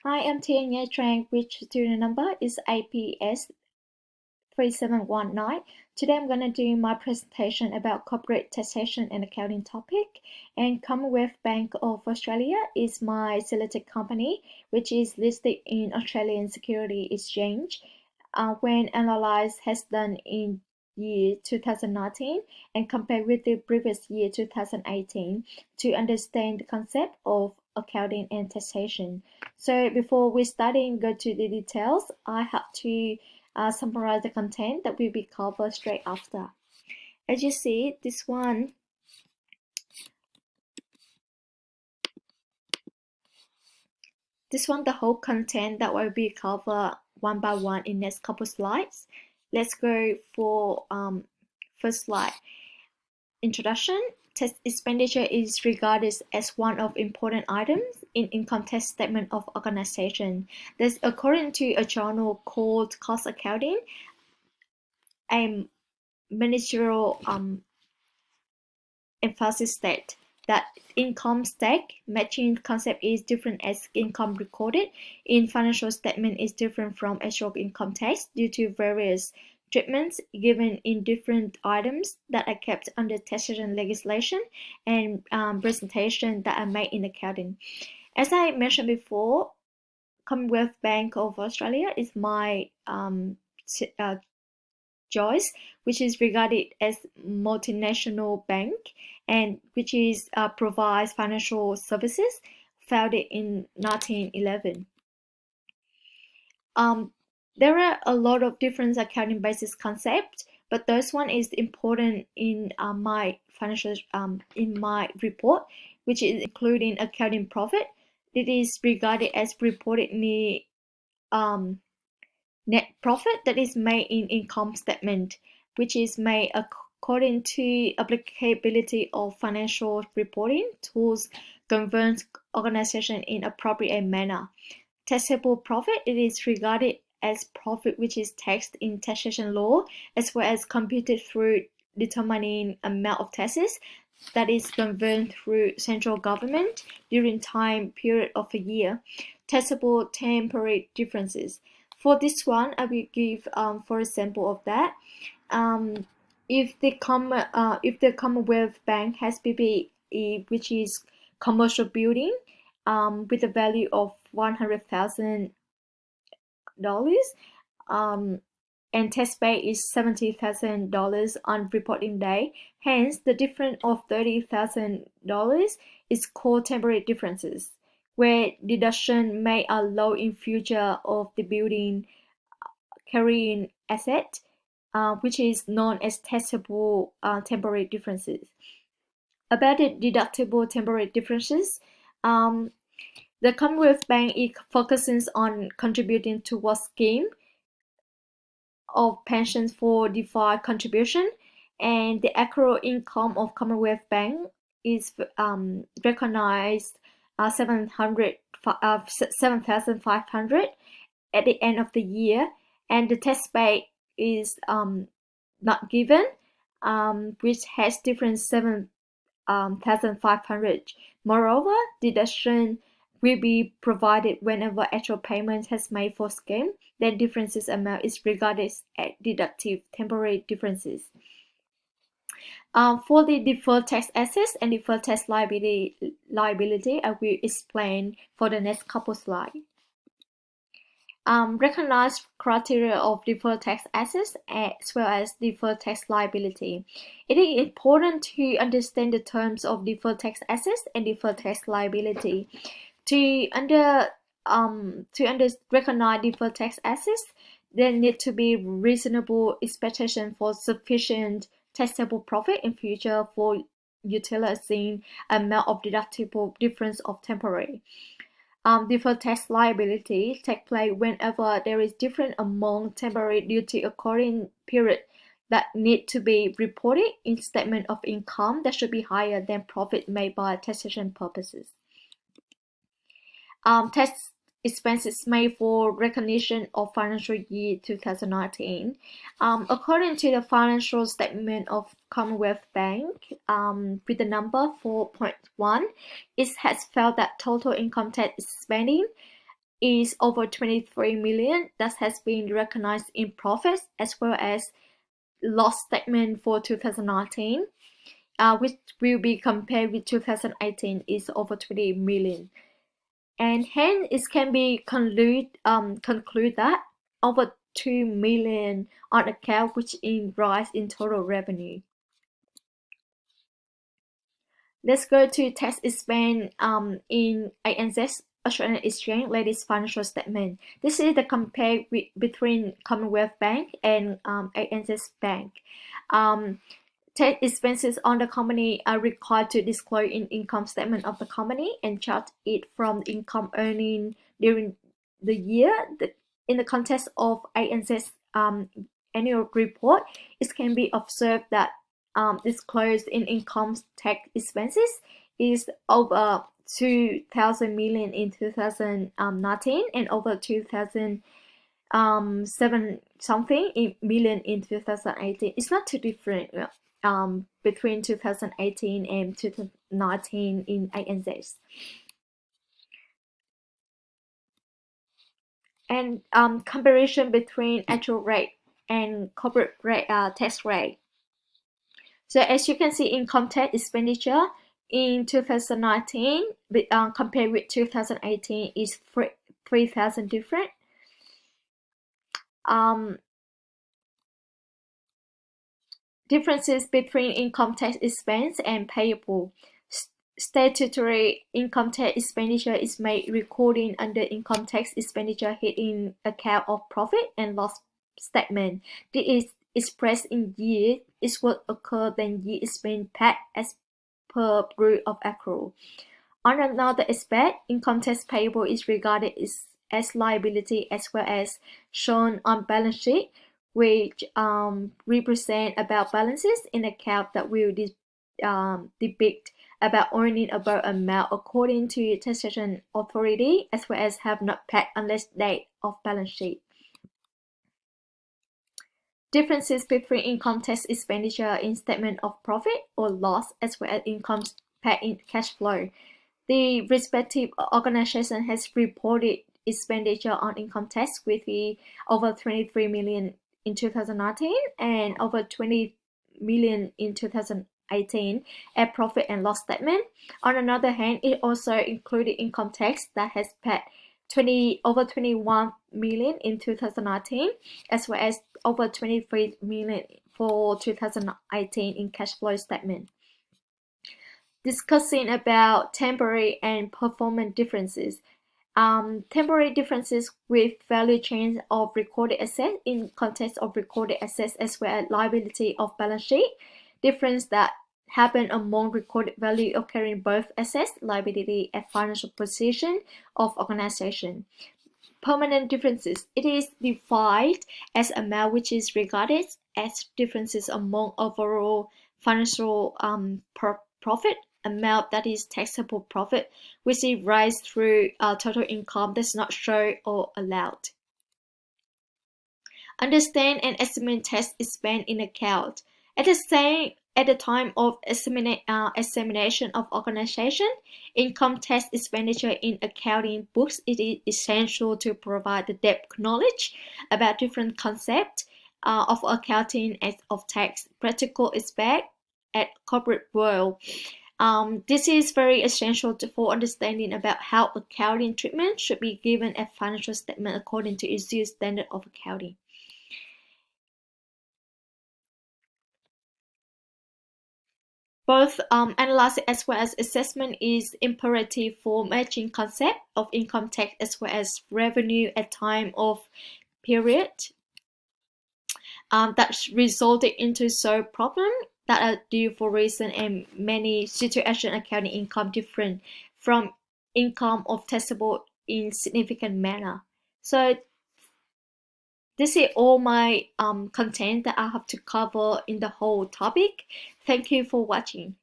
Hi, I'm Tran, which student number is APS3719. Today I'm going to do my presentation about corporate taxation and accounting topic. And Commonwealth Bank of Australia is my selected company, which is listed in Australian Security Exchange. When analyzed has done in year 2019 and compared with the previous year 2018 to understand the concept of accounting and taxation. So before we start and go to the details, I have to summarize the content that will be covered straight after. As you see, this one the whole content that will be covered one by one in next couple slides. Let's go for first slide. Introduction. Tax expenditure is regarded as one of important items in income tax statement of organization. This, according to a journal called Cost Accounting, a ministerial emphasis state that income stack matching concept is different as income recorded in financial statement is different from actual income tax due to various treatments given in different items that are kept under taxation legislation and presentation that are made in accounting. As I mentioned before, Commonwealth Bank of Australia is my choice, which is regarded as multinational bank and which is provides financial services, founded in 1911. There are a lot of different accounting basis concepts, but this one is important in my financial in my report, which is including accounting profit. It is regarded as reported um, net profit that is made in income statement, which is made according to applicability of financial reporting tools governs organization in appropriate manner. Taxable profit, it is regarded as profit which is taxed in taxation law as well as computed through determining amount of taxes that is governed through central government during time period of a year. Taxable temporary differences. For this one, I will give for example of that. If the Commonwealth Bank has PPE, which is commercial building, with a value of $100,000, and test pay is $70,000 on reporting day. Hence, the difference of $30,000 is called temporary differences, where deduction may allow in future of the building carrying asset, which is known as taxable temporary differences. About the deductible temporary differences, the Commonwealth Bank focuses on contributing towards scheme of pensions for defined contribution, and the accrual income of Commonwealth Bank is recognized 7,500 at the end of the year, and the tax pay is not given, which has different 7,500. Moreover, deduction will be provided whenever actual payment has made for scheme. Then differences amount is regarded as deductive temporary differences. For the deferred tax assets and deferred tax liability, I will explain for the next couple slides. Recognized criteria of deferred tax assets as well as deferred tax liability. It is important to understand the terms of deferred tax assets and deferred tax liability. To recognize deferred tax assets, there need to be reasonable expectation for sufficient taxable profit in future for utilizing amount of deductible difference of temporary. Deferred tax liability take place whenever there is difference among temporary duty according period that need to be reported in statement of income that should be higher than profit made by taxation purposes. Tax expenses made for recognition of financial year 2019. According to the financial statement of Commonwealth Bank, with the number 4.1, it has found that total income tax spending is over 23 million that has been recognized in profits, as well as loss statement for 2019, which will be compared with 2018 is over 20 million. And hence it can be conclude that over 2 million on account which in rise in total revenue. Let's go to tax expense in ANZ Australian Exchange latest financial statement. This is the compare between Commonwealth Bank and ANZ Bank. Tax expenses on the company are required to disclose in income statement of the company and charge it from income earning during the year. In the context of ANZ's annual report, it can be observed that disclosed in income tax expenses is over 2,000 million in 2019 and over 2,007 something million in 2018. It's not too different between 2018 and 2019 in ANZ. And comparison between actual rate and corporate rate, tax rate. So as you can see, income tax expenditure in 2019 compared with 2018 is 3,000 different. Differences between income tax expense and payable. Statutory income tax expenditure is made recording under income tax expenditure head in account of profit and loss statement. This is expressed in years is what occurred then year is being paid as per rule of accrual. On another aspect, income tax payable is regarded as liability as well as shown on balance sheet, which represent about balances in account that will depict about earning above amount according to taxation authority as well as have not paid unless date of balance sheet. Differences between income tax expenditure in statement of profit or loss as well as income paid in cash flow. The respective organization has reported expenditure on income tax with over 23 million in 2019 and over 20 million in 2018 at profit and loss statement. On another hand, it also included income tax that has paid over 21 million in 2019 as well as over 23 million for 2018 in cash flow statement. Discussing about temporary and performance differences. Temporary differences with value change of recorded assets in context of recorded assets as well as liability of balance sheet. Difference that happen among recorded value occurring both assets, liability, and financial position of organization. Permanent differences. It is defined as amount which is regarded as differences among overall financial profit amount that is taxable profit, which is rise through total income that's not shown or allowed. Understand and estimate tax expense in account. At the time of examination of organization, income tax expenditure in accounting books, it is essential to provide the depth knowledge about different concepts of accounting and of tax, practical aspect at corporate world. This is very essential for understanding about how accounting treatment should be given at financial statement according to its standard of accounting. Both analysis as well as assessment is imperative for matching concept of income tax as well as revenue at time of period that resulted into so problem that are due for reason and many situation accounting income different from income of taxable in significant manner. So this is all my content that I have to cover in the whole topic. Thank you for watching.